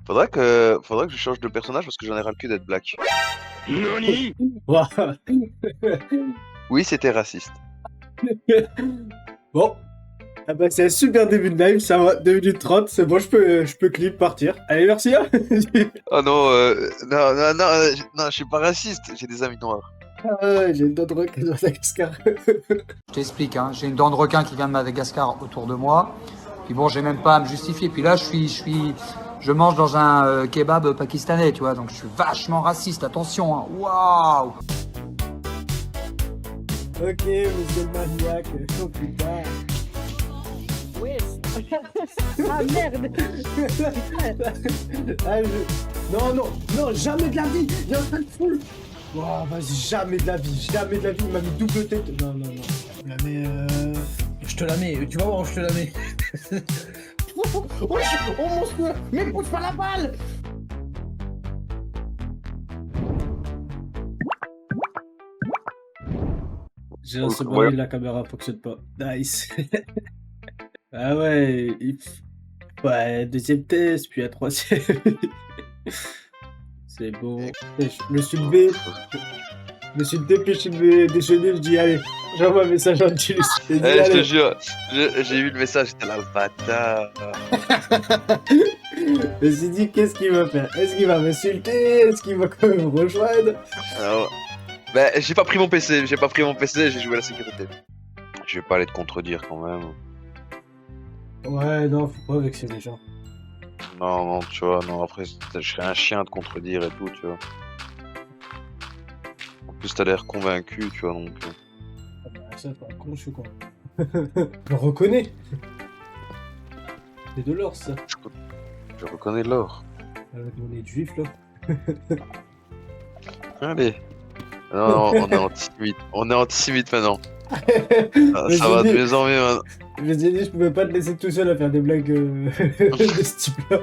Faudrait que je change de personnage parce que j'en ai ras le cul d'être black. NANI? Ouah. Oui, c'était raciste. Bon. Ah bah c'est un super début de live, ça va, 2 minutes 30, c'est bon, je peux clip partir. Allez, merci hein. Oh non, non, je suis pas raciste, j'ai des amis noirs. Ah ouais, j'ai une dent de requin dans Madagascar. Je t'explique, hein. J'ai une dent de requin qui vient de Madagascar autour de moi. Puis bon, j'ai même pas à me justifier. Puis là, je mange dans un kebab pakistanais, tu vois. Donc je suis vachement raciste, attention, hein. Waouh! Ok, monsieur le maniaque, oh putain. Ouais. Ah merde. Ah, non, jamais de la vie, il y a un full. Wow, vas-y, jamais de la vie, il m'a mis double tête. Non. La mets, je te la mets, tu vas voir où je te la mets. Oh mon Dieu, mais pousse pas la balle. J'ai lancé Ouais. la caméra fonctionne pas. Nice. Ah ouais, ouais, deuxième test, puis un troisième. C'est bon. Je me suis levé, je me suis dépêché de déjeuner, je dis allez, j'envoie un message à Angelus. Je te jure, j'ai eu le message, j'étais là, le bâtard. Je me suis dit qu'est-ce qu'il va faire? Est-ce qu'il va m'insulter? Est-ce qu'il va quand même me rejoindre? Alors, bah, j'ai pas pris mon PC, j'ai joué à la sécurité. Je vais pas aller te contredire quand même. Ouais, non, faut pas vexer les gens. Non, tu vois, non, après, je serais un chien à te contredire et tout, tu vois. En plus, t'as l'air convaincu, tu vois, donc... Ah bah, ça, pas con, je suis con. Je le reconnais. C'est de l'or, ça. Je reconnais l'or. Avec mon nez de juif, là. Allez. Non, on est antisémite maintenant. Mais Ça va de j'ai dit- mieux en mieux maintenant. Je me suis dit, je pouvais pas te laisser tout seul à faire des blagues de ce type-là.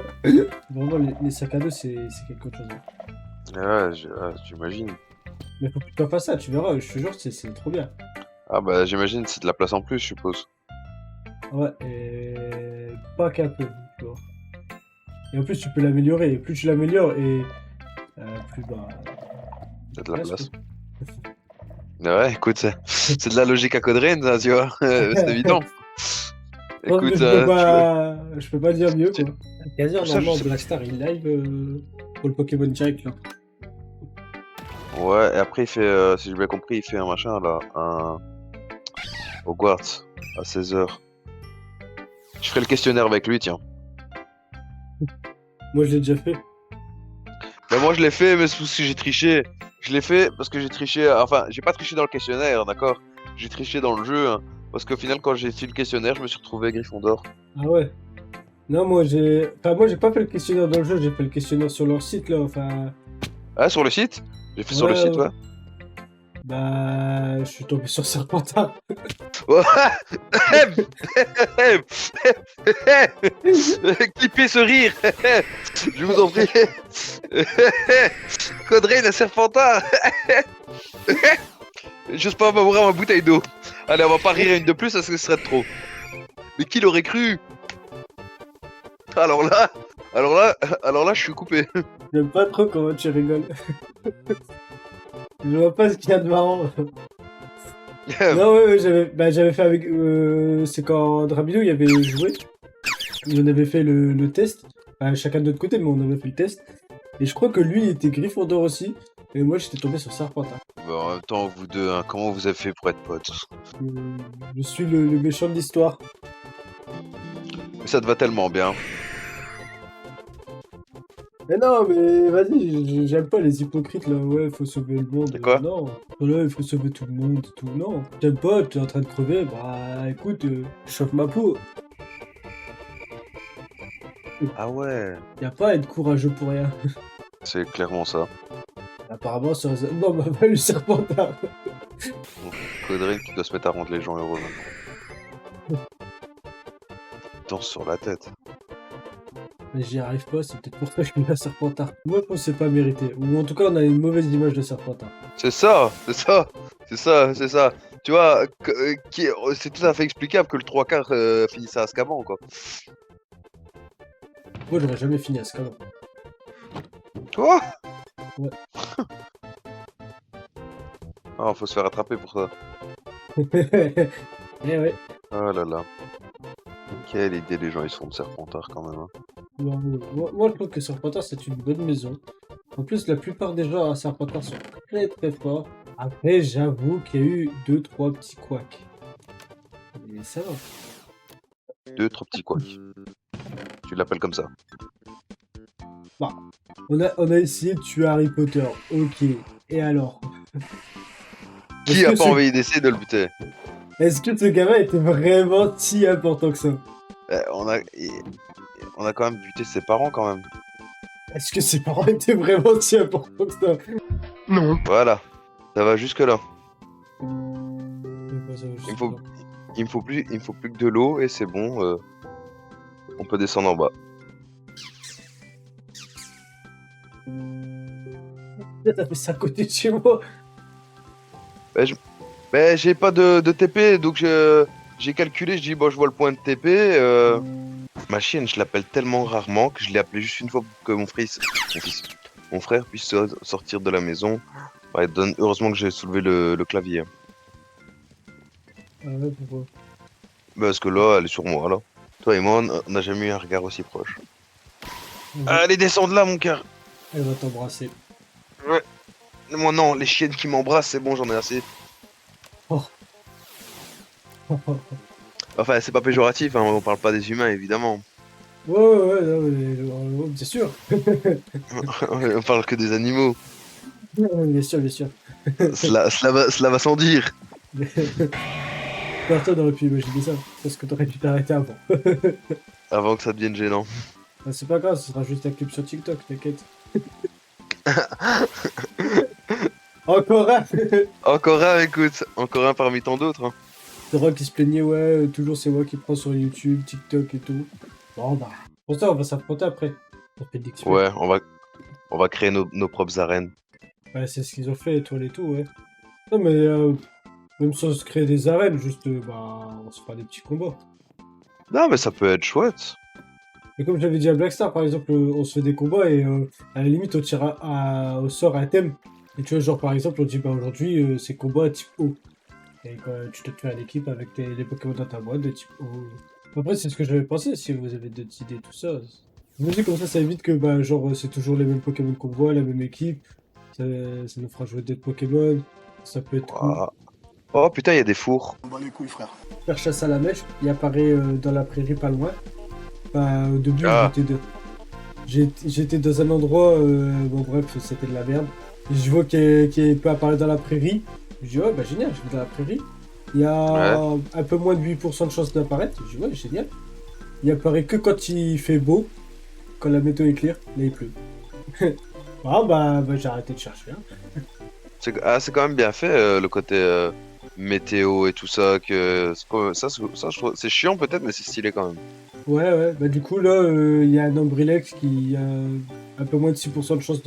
Vraiment, les sacs à dos, c'est quelque chose. Ouais, j'imagine. Mais faut que tu t'en fasses ça, tu verras, je te jure, c'est trop bien. Ah bah j'imagine, c'est de la place en plus, je suppose. Ouais, et pas qu'un peu, tu vois. Et en plus, tu peux l'améliorer, et plus tu l'améliores, et plus bah. T'as de la reste, place. quoi. Ouais, écoute, c'est de la logique à Coderain, ça, tu vois. C'est évident. Oh, mais Écoute, je peux pas dire mieux, tu- quoi. Quasi, ça, je normalement, sais- Blackstar, il live pour le Pokémon Direct, là. Ouais, et après, il fait, si j'ai bien compris, il fait un machin, là, un Hogwarts, à 16h. Je ferai le questionnaire avec lui, tiens. Moi, je l'ai déjà fait. Ben moi, je l'ai fait, mais c'est parce que j'ai triché. Je l'ai fait parce que j'ai triché, enfin, j'ai pas triché dans le questionnaire, d'accord? J'ai triché dans le jeu, hein, parce qu'au final, quand j'ai fait le questionnaire, je me suis retrouvé Gryffondor. Ah ouais. Non, moi, j'ai pas fait le questionnaire dans le jeu, j'ai fait le questionnaire sur leur site, là, enfin. Ah, sur le site? J'ai fait sur le Ouais, site, ouais. ouais. Bah, je suis tombé sur Serpentard. Clippez ce rire. Je vous en prie. Coderain, un Serpentard. J'ose pas m'ouvrir ma bouteille d'eau. Allez, on va pas rire une de plus, parce que ce serait trop. Mais qui l'aurait cru? Alors là, je suis coupé. J'aime pas trop comment tu rigoles. Je vois pas ce qu'il y a de marrant. Non, ouais, j'avais fait avec. C'est quand Drabino il avait joué. On avait fait le test. Enfin, chacun de notre côté, mais on avait fait le test. Et je crois que lui, il était Gryffondor aussi. Et moi, j'étais tombé sur Serpentard. Bon, en même temps, vous deux, hein, comment vous avez fait pour être potes? Je suis le méchant de l'histoire. Mais ça te va tellement bien. Mais non, mais vas-y, j'aime pas les hypocrites là. Ouais, faut sauver le monde. De quoi? Non. Là, il faut sauver tout le monde, tout. Non. T'aimes pas, t'es en train de crever. Bah écoute, chauffe ma peau. Ah ouais. Y a pas à être courageux pour rien. C'est clairement ça. Apparemment, sur... Non, bah, pas le Serpentard. Coderain, tu dois se mettre à rendre les gens heureux maintenant. Danse sur la tête. Mais j'y arrive pas, c'est peut-être pour ça que je suis un Serpentard. Moi, je pense que c'est pas mérité. Ou en tout cas, on a une mauvaise image de Serpentard. C'est ça. Tu vois, c'est tout à fait explicable que le 3/4 finisse à Azkaban, quoi. Moi, j'aurais jamais fini à ce cas-là. Quoi? Ouais. Ah, faut se faire attraper pour ça. Eh ouais. Oh là là. Quelle idée, les gens ils se font de Serpentard quand même. Hein. Moi, je trouve que Serpentard, c'est une bonne maison. En plus, la plupart des gens à Serpentard sont très très forts. Après, j'avoue qu'il y a eu 2-3 petits couacs. Mais ça va. 2 trop petits couacs. Tu l'appelles comme ça. On a essayé de tuer Harry Potter. Ok. Et alors? Qui Est-ce a que pas ce- envie d'essayer de le buter? Est-ce que ce gamin était vraiment si important que ça? On a quand même buté ses parents quand même. Est-ce que ses parents étaient vraiment si importants que ça? Voilà. Ça va jusque là. Mais pas ça, je sais Il faut- pas. Il me faut plus que de l'eau et c'est bon. On peut descendre en bas. T'as fait ça à côté de chez moi. Mais j'ai pas de TP, donc j'ai calculé, je dis bon je vois le point de TP. Ma chienne, je l'appelle tellement rarement que je l'ai appelé juste une fois pour que mon frère puisse sortir de la maison. Ouais, heureusement que j'ai soulevé le clavier. Ah ouais, pourquoi? Parce que là, elle est sur moi là. Toi et moi, on n'a jamais eu un regard aussi proche. Allez, descends de là, mon cœur. Elle va t'embrasser. Moi non, les chiennes qui m'embrassent, c'est bon, j'en ai assez. Enfin, c'est pas péjoratif, hein, on parle pas des humains évidemment. Ouais, non, mais, bien sûr. On parle que des animaux. Bien sûr, bien sûr. Cela va sans dire. Personne n'aurait pu imaginer ça. Parce que t'aurais dû t'arrêter avant. Avant que ça devienne gênant. Ah, c'est pas grave, ce sera juste un clip sur TikTok, t'inquiète. Encore un. Encore un, écoute, encore un parmi tant d'autres. Hein. C'est Rock qui se plaignait, ouais, toujours c'est moi qui prends sur YouTube, TikTok et tout. Bon bah, pour ça on va s'affronter après. Ça fait de l'XP. Ouais, on va créer nos propres arènes. Ouais, c'est ce qu'ils ont fait, étoile et tout, ouais. Non mais, même sans se créer des arènes, juste, bah, on se fera des petits combats. Non, mais ça peut être chouette. Et comme j'avais dit à Blackstar, par exemple, on se fait des combats et à la limite on tire au sort un thème. Et tu vois, genre par exemple, on dit bah aujourd'hui c'est combat type O. Et tu te fais à l'équipe avec les Pokémon dans ta boîte de type O. Après, c'est ce que j'avais pensé, si vous avez d'autres idées, tout ça. Je me dis comme ça évite que bah genre c'est toujours les mêmes Pokémon qu'on voit, la même équipe. Ça nous fera jouer d'autres Pokémon. Ça peut être cool. Ah. Oh putain, il y a des fours. On bat les couilles, frère. Faire chasse à la mèche, il apparaît dans la prairie pas loin. Bah, au début, Ah. j'étais dans un endroit, bon bref, c'était de la merde. Et je vois qu'il peut apparaître dans la prairie. Je dis, ouais, bah génial, je vais dans la prairie. Il y a un peu moins de 8% de chance d'apparaître. Je dis, ouais, génial. Il apparaît que quand il fait beau, quand la météo est claire, là il pleut. Ah bah j'ai arrêté de chercher. Hein. C'est quand même bien fait, le côté météo et tout ça. Que je trouve- c'est chiant peut-être, mais c'est stylé quand même. Ouais, bah du coup là, il y a un Ombrilex qui a un peu moins de 6% de chance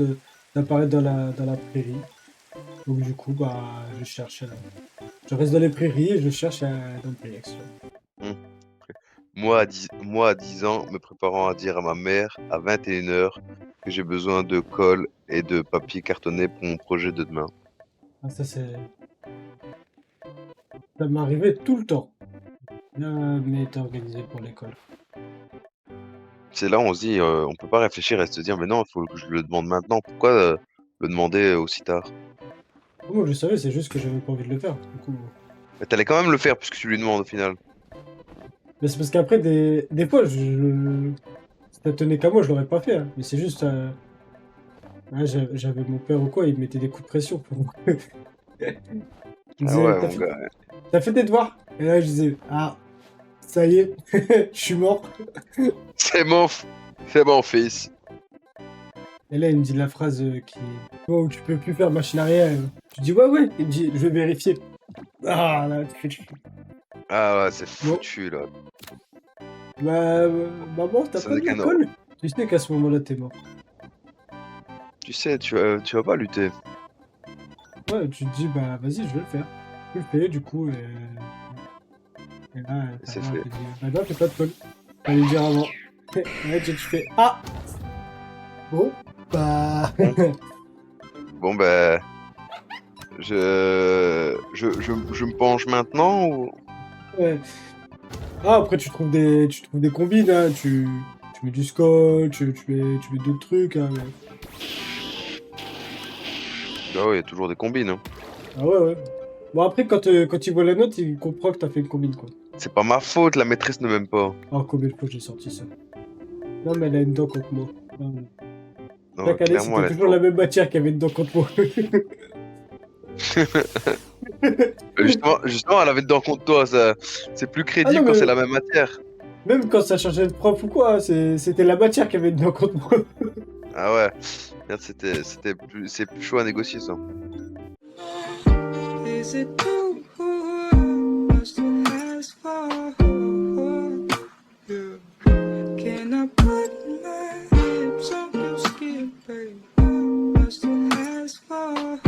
d'apparaître dans la prairie. Donc du coup, bah, je cherche. Je reste dans les prairies et je cherche un Ombrilex. Moi, à 10 ans, me préparant à dire à ma mère, à 21h, que j'ai besoin de colle et de papier cartonné pour mon projet de demain. Ah, ça c'est... Ça m'arrivait tout le temps. Mais t'es organisé pour l'école. C'est là où on se dit, on peut pas réfléchir et se dire, mais non, il faut que je le demande maintenant. Pourquoi le demander aussi tard? Moi je savais, c'est juste que j'avais pas envie de le faire. Du coup... Mais t'allais quand même le faire puisque tu lui demandes au final. Mais c'est parce qu'après, des fois, si ça tenait qu'à moi, je l'aurais pas fait. Hein. Mais c'est juste... ouais, j'avais mon père ou quoi, il me mettait des coups de pression. Il me disait, Ouais, mon gars. t'as fait tes devoirs? Et là, je disais, ah, ça y est, je suis mort. C'est mon fils. Et là, il me dit la phrase qui... Oh, tu peux plus faire machine arrière. Je dis, ouais. Il me dit, je vais vérifier. Ah, là, Ah ouais, c'est foutu là. Bah, maman, t'as Ça pas n'est de qu'un l'école? Tu sais qu'à ce moment-là, t'es mort. Tu sais, tu vas pas lutter. Ouais, tu te dis, bah, vas-y, je vais le faire. Je le fais, du coup, et là, C'est ta mère, fait. elle te dit, bah non, j'ai pas de colle. Fallait le dire avant. Ouais, tu fais, ah! Bon, Bah... Bon, ben. Je me penche maintenant ou. ouais. Ah, après, tu trouves des combines, hein. Tu mets du scotch, tu mets d'autres trucs, hein. Ah ouais, il y a toujours des combines. Hein. Ah ouais, ouais. Bon, après, quand il voit la note, il comprend que t'as fait une combine, quoi. C'est pas ma faute, la maîtresse ne m'aime pas. Oh, combien de fois j'ai sorti ça? Non, mais elle a une dent contre moi. Ah, ouais. Non, Chaque année, clairement, c'était toujours la même matière qui avait une dent contre moi. Justement, elle avait dedans contre toi, ça. C'est plus Ah crédible non, quand mais c'est la même matière. même quand ça changeait de prof ou quoi, c'était la matière qui avait une dent contre moi. Ah ouais. Merde, c'est plus chaud à négocier ça. Is it too much to ask for? Yeah. Can I put my lips on your skin, babe? Much to ask for?